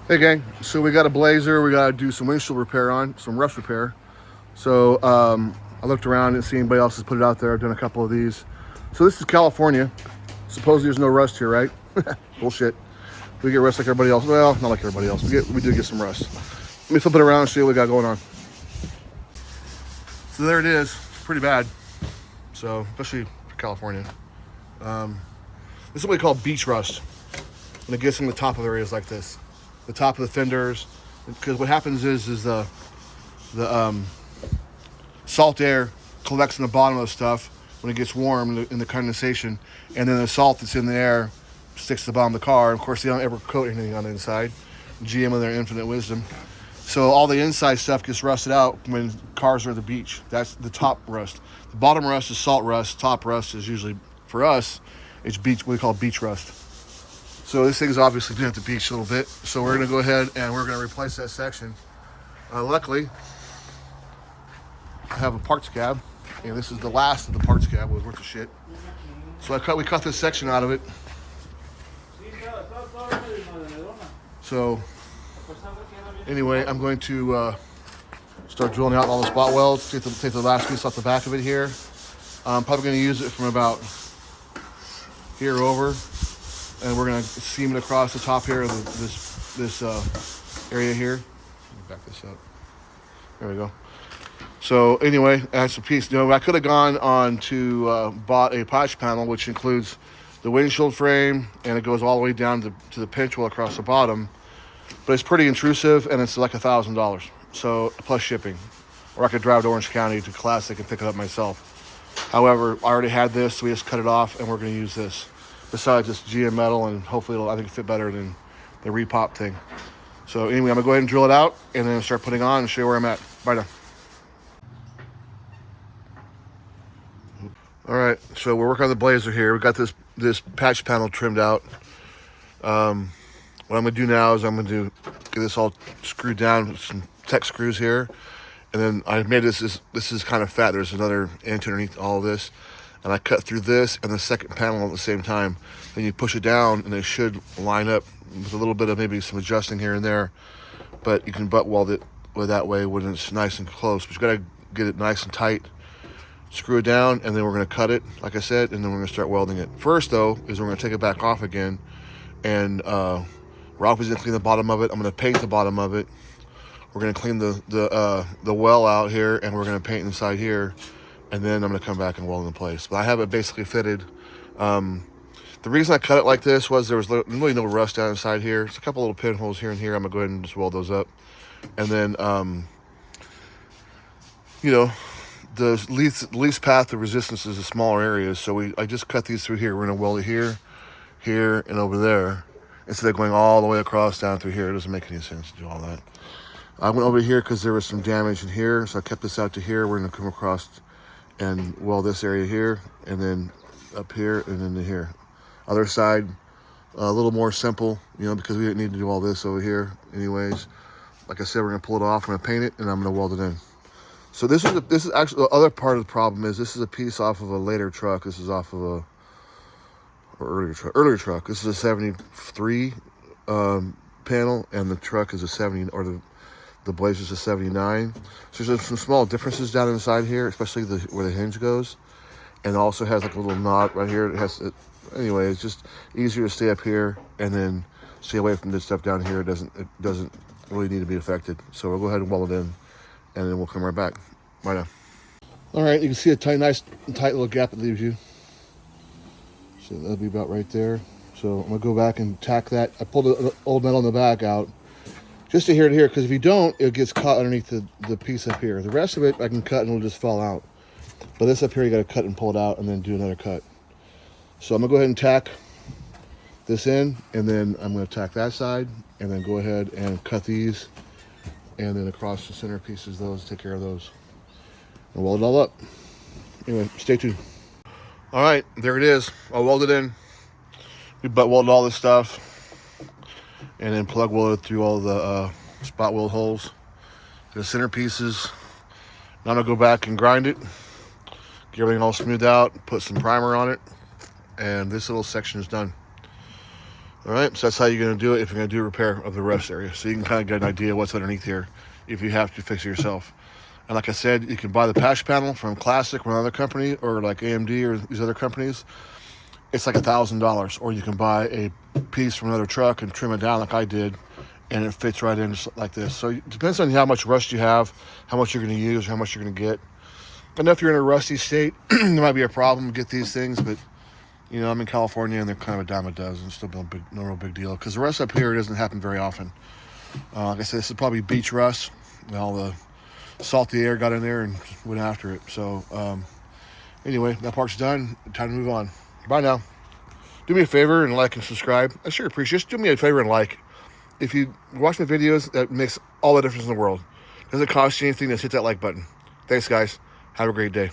Hey gang, so we got a Blazer. We got to do some windshield repair on, some rust repair. So I looked around and see anybody else has put it out there. I've done a couple of these. So this is California. Supposedly there's no rust here, right? Bullshit. We get rust like everybody else. Well, not like everybody else. We do get some rust. Let me flip it around and see what we got going on. So there it is. It's pretty bad. So especially for California. This is what we call beach rust. When it gets in the top of areas like this, the top of the fenders, because what happens is the salt air collects in the bottom of the stuff when it gets warm in the condensation, and then the salt that's in the air sticks to the bottom of the car. Of course, they don't ever coat anything on the inside. GM with their infinite wisdom. So all the inside stuff gets rusted out when cars are at the beach. That's the top rust. The bottom rust is salt rust. Top rust is usually, for us, it's beach. What we call beach rust. So this thing's obviously been at the beach a little bit. So we're going to go ahead and we're going to replace that section. Luckily, I have a parts cab, and this is the last of the parts cab. It was worth of shit. So we cut this section out of it. So anyway, I'm going to start drilling out all the spot welds. Take the last piece off the back of it here. I'm probably going to use it from about here over. And we're going to seam it across the top here of this area here. Let me back this up. There we go. So anyway, that's a piece. You know, I could have gone on to bought a patch panel, which includes the windshield frame, and it goes all the way down to the pinch wheel across the bottom. But it's pretty intrusive, and it's like $1,000. So plus shipping. Or I could drive to Orange County to Classic and pick it up myself. However, I already had this, so we just cut it off, and we're going to use this. Besides just GM metal, and hopefully it'll, I think, fit better than the repop thing. So anyway, I'm gonna go ahead and drill it out and then start putting on and show you where I'm at. Bye now. All right, so we're working on the Blazer here. We got this patch panel trimmed out. What I'm gonna do now is I'm gonna get this all screwed down with some Tech screws here, and then I made this is kind of fat. There's another inch underneath all of this. And I cut through this and the second panel at the same time. Then you push it down and it should line up with a little bit of maybe some adjusting here and there. But you can butt weld it that way when it's nice and close. But you gotta get it nice and tight. Screw it down, and then we're gonna cut it, like I said, and then we're gonna start welding it. First though, is we're gonna take it back off again, and Ralphie's gonna clean the bottom of it. I'm gonna paint the bottom of it. We're gonna clean the well out here, and we're gonna paint inside here. And then I'm going to come back and weld it in place. But I have it basically fitted. The reason I cut it like this was there was really no rust down inside here. It's a couple little pinholes here and here. I'm going to go ahead and just weld those up. And then, you know, the least path of resistance is the smaller areas. So I just cut these through here. We're going to weld it here, here, and over there. Instead of going all the way across down through here. It doesn't make any sense to do all that. I went over here because there was some damage in here. So I kept this out to here. We're going to come across and weld this area here, and then up here, and then to here. Other side, a little more simple, you know, because we didn't need to do all this over here anyways. Like I said, we're gonna pull it off, we're gonna paint it, and I'm gonna weld it in. So this is actually the other part of the problem is this is a piece off of a later truck. This is off of a earlier truck. This is a 73 panel, and the truck is a 70, or the Blazer's a 79. So there's some small differences down inside here, especially where the hinge goes. And it also has like a little knot right here. Anyway, it's just easier to stay up here and then stay away from this stuff down here. It doesn't really need to be affected. So we'll go ahead and weld it in, and then we'll come right back. Bye now. All right, you can see a nice tight little gap it leaves you. So that'll be about right there. So I'm gonna go back and tack that. I pulled the old metal in the back out, just to here, because if you don't, it gets caught underneath the piece up here. The rest of it I can cut and it'll just fall out. But this up here, you gotta cut and pull it out and then do another cut. So I'm gonna go ahead and tack this in, and then I'm gonna tack that side, and then go ahead and cut these, and then across the center pieces, take care of those. And weld it all up. Anyway, stay tuned. All right, there it is. I'll weld it in. We butt welded all this stuff, and then plug welded through all the spot weld holes, the center pieces. Now I'm gonna go back and grind it, get everything all smoothed out, put some primer on it, and this little section is done. All right, so that's how you're going to do it if you're going to do a repair of the rust area. So you can kind of get an idea what's underneath here if you have to fix it yourself. And like I said, you can buy the patch panel from Classic or another company, or like AMD or these other companies. It's like $1,000. Or you can buy a piece from another truck and trim it down like I did, and it fits right in just like this. So it depends on how much rust you have, how much you're going to use, how much you're going to get. I know if you're in a rusty state, there might be a problem to get these things, but you know, I'm in California and they're kind of a dime a dozen. Still no real big deal, because the rust up here doesn't happen very often. Like I said, this is probably beach rust. All the salty air got in there and went after it. So anyway, that part's done. Time to move on. Bye now. Do me a favor and like and subscribe. I sure appreciate it. Just do me a favor and like. If you watch my videos, that makes all the difference in the world. Doesn't cost you anything. Just hit that like button. Thanks, guys. Have a great day.